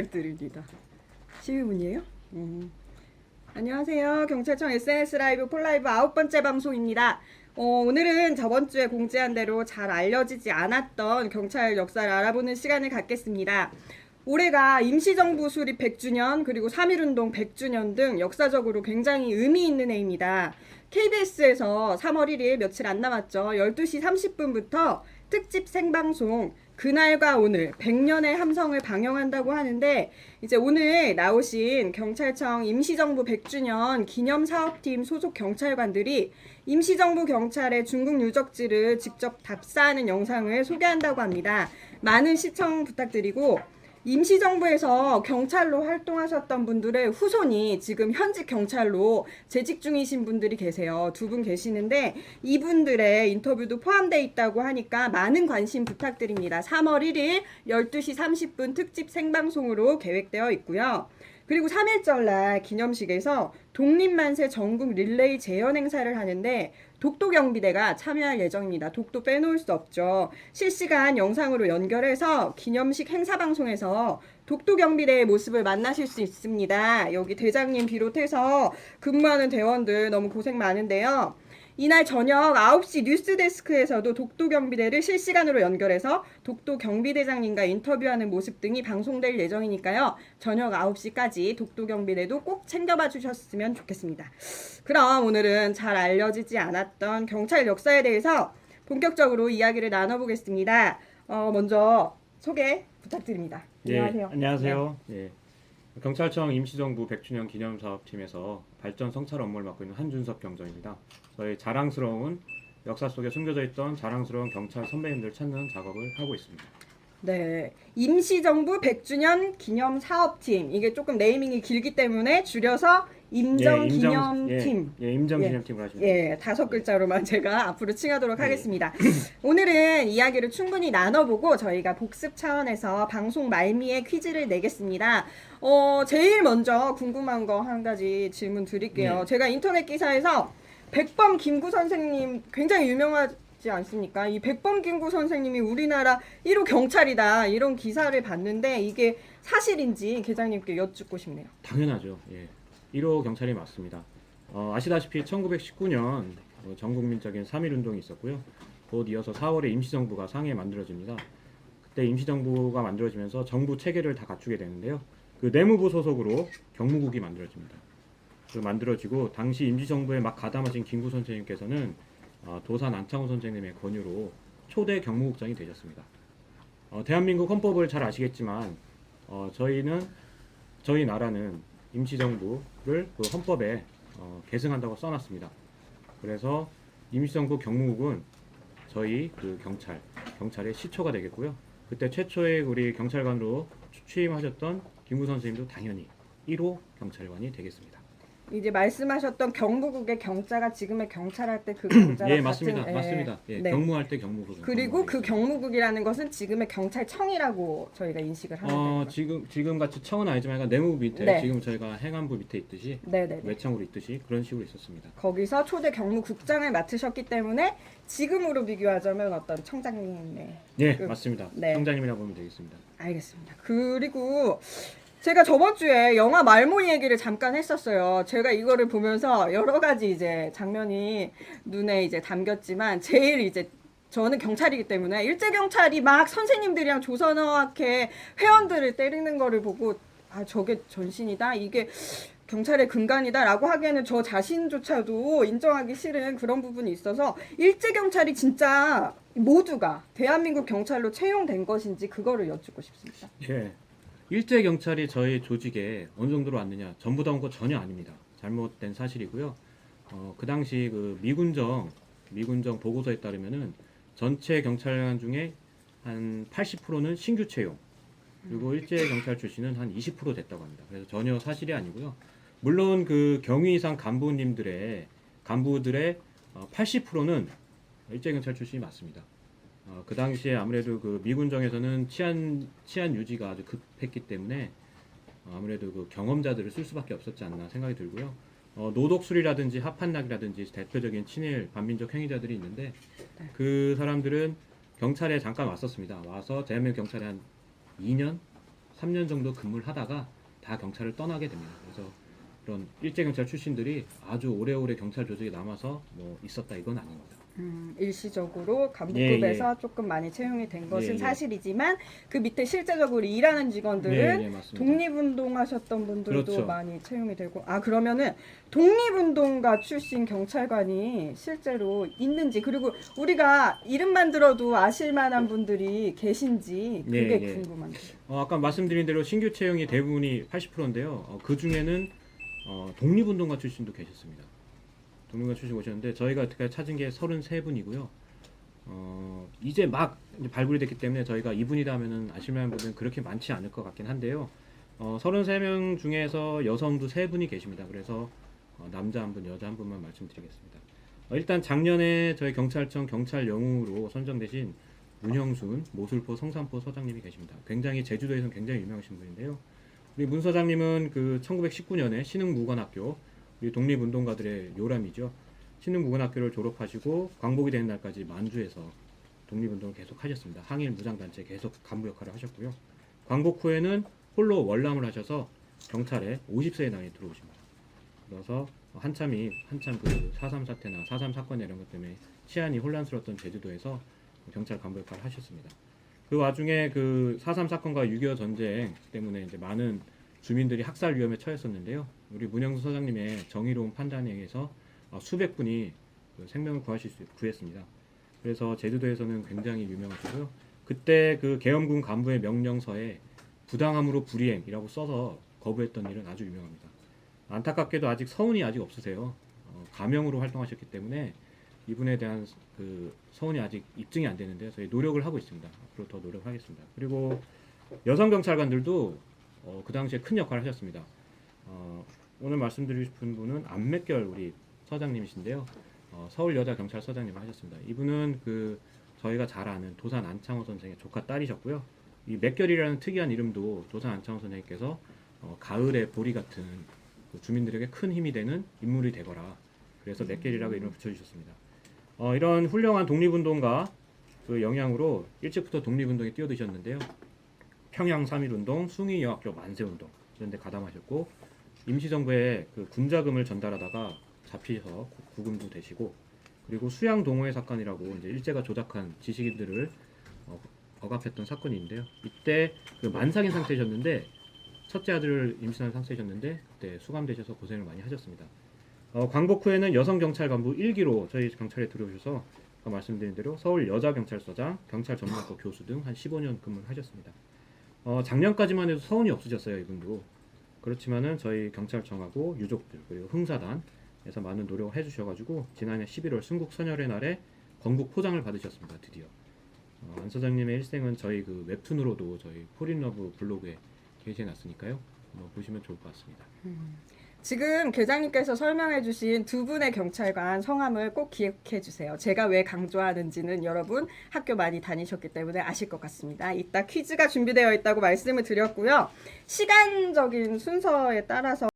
부탁드립니다. 시위문이에요? 안녕하세요. 경찰청 SNS 라이브 폴라이브 9번째 방송입니다. 오늘은 저번주에 공지한 대로 잘 알려지지 않았던 경찰 역사를 알아보는 시간을 갖겠습니다. 올해가 임시정부 수립 100주년 그리고 3.1운동 100주년 등 역사적으로 굉장히 의미 있는 해입니다. KBS에서 3월 1일 며칠 안 남았죠. 12시 30분부터 특집 생방송 그날과 오늘 100년의 함성을 방영한다고 하는데, 이제 오늘 나오신 경찰청 임시정부 100주년 기념사업팀 소속 경찰관들이 임시정부 경찰의 중국 유적지를 직접 답사하는 영상을 소개한다고 합니다. 많은 시청 부탁드리고, 임시정부에서 경찰로 활동하셨던 분들의 후손이 지금 현직 경찰로 재직 중이신 분들이 계세요. 두 분 계시는데 이분들의 인터뷰도 포함되어 있다고 하니까 많은 관심 부탁드립니다. 3월 1일 12시 30분 특집 생방송으로 계획되어 있고요. 그리고 3.1절 날 기념식에서 독립만세 전국 릴레이 재연 행사를 하는데 독도경비대가 참여할 예정입니다. 독도 빼놓을 수 없죠. 실시간 영상으로 연결해서 기념식 행사방송에서 독도경비대의 모습을 만나실 수 있습니다. 여기 대장님 비롯해서 근무하는 대원들 너무 고생 많은데요. 이날 저녁 9시 뉴스데스크에서도 독도경비대를 실시간으로 연결해서 독도경비대장님과 인터뷰하는 모습 등이 방송될 예정이니까요. 저녁 9시까지 독도경비대도 꼭 챙겨봐 주셨으면 좋겠습니다. 그럼 오늘은 잘 알려지지 않았던 경찰 역사에 대해서 본격적으로 이야기를 나눠보겠습니다. 먼저 소개 부탁드립니다. 안녕하세요. 안녕하세요. 경찰청 임시정부 100주년 기념사업팀에서 발전 성찰 업무를 맡고 있는 한준섭 경정입니다. 저희 자랑스러운 역사 속에 숨겨져 있던 자랑스러운 경찰 선배님들 찾는 작업을 하고 있습니다. 네, 임시정부 100주년 기념사업팀, 이게 조금 네이밍이 길기 때문에 줄여서 임정기념팀. 임정기념팀을 하시면 됩니다. 5글자로만 제가 앞으로 칭하도록 하겠습니다. 오늘은 이야기를 충분히 나눠보고 저희가 복습 차원에서 방송 말미에 퀴즈를 내겠습니다. 제일 먼저 궁금한 거 한 가지 질문 드릴게요. 제가 인터넷 기사에서 백범 김구 선생님 굉장히 유명하지 않습니까? 이 백범 김구 선생님이 우리나라 1호 경찰이다, 이런 기사를 봤는데 이게 사실인지 계장님께 여쭙고 싶네요. 당연하죠. 1호 경찰이 맞습니다. 아시다시피 1919년 전국민적인 3.1운동이 있었고요. 곧 이어서 4월에 임시정부가 상해에 만들어집니다. 그때 임시정부가 만들어지면서 정부 체계를 다 갖추게 되는데요. 그 내무부 소속으로 경무국이 만들어집니다. 만들어지고 당시 임시정부에 막 가담하신 김구 선생님께서는 도산 안창호 선생님의 권유로 초대 경무국장이 되셨습니다. 대한민국 헌법을 잘 아시겠지만 저희 나라는 임시정부를 그 헌법에 계승한다고 써놨습니다. 그래서 임시정부 경무국은 저희 그 경찰의 시초가 되겠고요. 그때 최초의 우리 경찰관으로 취임하셨던 김구 선생님도 당연히 1호 경찰관이 되겠습니다. 이제 말씀하셨던 경무국의 경자가 지금의 경찰할 때 그 경자랑 맞습니다. 같은, 맞습니다. 경무할 때 경무국. 그리고 그 경무국이라는 것은 지금의 경찰청이라고 저희가 인식을 하면 됩니다. 지금 같이 청은 아니지만 내무부 밑에 지금 저희가 행안부 밑에 있듯이 외청으로 있듯이 그런 식으로 있었습니다. 거기서 초대 경무국장을 맡으셨기 때문에 지금으로 비교하자면 어떤 청장님의 맞습니다. 청장님이라고 보면 되겠습니다. 알겠습니다. 그리고 제가 저번 주에 영화 말모이 얘기를 잠깐 했었어요. 제가 이거를 보면서 여러 가지 이제 장면이 눈에 이제 담겼지만 제일 이제 저는 경찰이기 때문에 일제 경찰이 막 선생님들이랑 조선어학회 회원들을 때리는 거를 보고 저게 전신이다, 이게 경찰의 근간이다라고 하기에는 저 자신조차도 인정하기 싫은 그런 부분이 있어서 일제 경찰이 진짜 모두가 대한민국 경찰로 채용된 것인지 그거를 여쭙고 싶습니다. 일제 경찰이 저희 조직에 어느 정도로 왔느냐, 전부 다 온 거 전혀 아닙니다. 잘못된 사실이고요. 그 당시 그 미군정 보고서에 따르면은 전체 경찰관 중에 한 80%는 신규 채용, 그리고 일제 경찰 출신은 한 20% 됐다고 합니다. 그래서 전혀 사실이 아니고요. 물론 그 경위 이상 간부들의 80%는 일제 경찰 출신이 맞습니다. 그 당시에 아무래도 그 미군정에서는 치안 유지가 아주 급했기 때문에 아무래도 그 경험자들을 쓸 수밖에 없었지 않나 생각이 들고요. 노독술이라든지 합한락이라든지 대표적인 친일 반민족 행위자들이 있는데 그 사람들은 경찰에 잠깐 왔었습니다. 와서 대한민국 경찰에 한 2년, 3년 정도 근무를 하다가 다 경찰을 떠나게 됩니다. 그래서 그런 일제 경찰 출신들이 아주 오래오래 경찰 조직에 남아서 뭐 있었다 이건 아닙니다. 일시적으로 간부급에서 조금 많이 채용이 된 것은 사실이지만 그 밑에 실제적으로 일하는 직원들은 맞습니다. 독립운동하셨던 분들도 그렇죠. 많이 채용이 되고 그러면은 독립운동가 출신 경찰관이 실제로 있는지 그리고 우리가 이름만 들어도 아실 만한 분들이 계신지 그게 궁금한데요. 아까 말씀드린 대로 신규 채용이 대부분이 80%인데요. 그 중에는 독립운동가 출신도 계셨습니다. 독립운동가 출신 오셨는데 저희가 어떻게 찾은 게 33분이고요. 이제 막 발굴이 됐기 때문에 저희가 이분이다 하면은 아실만한 분은 그렇게 많지 않을 것 같긴 한데요. 33명 중에서 여성도 3분이 계십니다. 그래서 남자 1분, 여자 1분만 말씀드리겠습니다. 일단 작년에 저희 경찰청 경찰 영웅으로 선정되신 문형순 모술포 성산포 서장님이 계십니다. 굉장히 제주도에서는 굉장히 유명하신 분인데요. 우리 문 서장님은 그 1919년에 신흥무관학교 우리 독립운동가들의 요람이죠. 신흥무관학교를 졸업하시고 광복이 되는 날까지 만주에서 독립운동을 계속 하셨습니다. 항일 무장단체 계속 간부 역할을 하셨고요. 광복 후에는 홀로 월남을 하셔서 경찰에 50세의 나이에 들어오십니다. 그래서 한참 그 4.3 사태나 4.3 사건 이런 것 때문에 치안이 혼란스러웠던 제주도에서 경찰 간부 역할을 하셨습니다. 그 와중에 그 4.3 사건과 6.25 전쟁 때문에 이제 많은 주민들이 학살 위험에 처했었는데요. 우리 문영수 서장님의 정의로운 판단에 의해서 수백 분이 그 생명을 구했습니다. 그래서 제주도에서는 굉장히 유명하시고요. 그때 그 계엄군 간부의 명령서에 부당함으로 불이행이라고 써서 거부했던 일은 아주 유명합니다. 안타깝게도 아직 서운이 아직 없으세요. 가명으로 활동하셨기 때문에 이분에 대한 그 서운이 아직 입증이 안 되는데 저희 노력을 하고 있습니다. 앞으로 더 노력하겠습니다. 그리고 여성 경찰관들도 그 당시에 큰 역할을 하셨습니다. 오늘 말씀드리고 싶은 분은 안맥결 우리 서장님이신데요. 서울 여자 경찰 서장님을 하셨습니다. 이분은 그 저희가 잘 아는 도산 안창호 선생의 조카 딸이셨고요. 이 맥결이라는 특이한 이름도 도산 안창호 선생님께서 가을의 보리 같은 그 주민들에게 큰 힘이 되는 인물이 되거라. 그래서 맥결이라고 이름을 붙여주셨습니다. 이런 훌륭한 독립운동가 그 영향으로 일찍부터 독립운동에 뛰어드셨는데요. 평양 3.1운동, 숭이 여학교 만세운동 이런 데 가담하셨고 임시정부에 그 군자금을 전달하다가 잡히셔서 구금도 되시고 그리고 수양 동호회 사건이라고 이제 일제가 조작한 지식인들을 억압했던 사건이 있는데요. 이때 그 만삭인 상태셨는데 첫째 아들을 임신한 상태셨는데 그때 수감되셔서 고생을 많이 하셨습니다. 광복 후에는 여성 경찰 간부 1기로 저희 경찰에 들어오셔서 아까 말씀드린 대로 서울 여자경찰서장, 경찰 전문학교 교수 등 한 15년 근무를 하셨습니다. 작년까지만 해도 서운이 없으셨어요, 이분도. 그렇지만은 저희 경찰청하고 유족들 그리고 흥사단에서 많은 노력을 해주셔가지고 지난해 11월 순국 선열의 날에 건국 포장을 받으셨습니다, 드디어. 안 서장님의 일생은 저희 그 웹툰으로도 저희 포린러브 블로그에 게시해놨으니까요. 한번 보시면 좋을 것 같습니다. 지금 계장님께서 설명해주신 두 분의 경찰관 성함을 꼭 기억해주세요. 제가 왜 강조하는지는 여러분 학교 많이 다니셨기 때문에 아실 것 같습니다. 이따 퀴즈가 준비되어 있다고 말씀을 드렸고요. 시간적인 순서에 따라서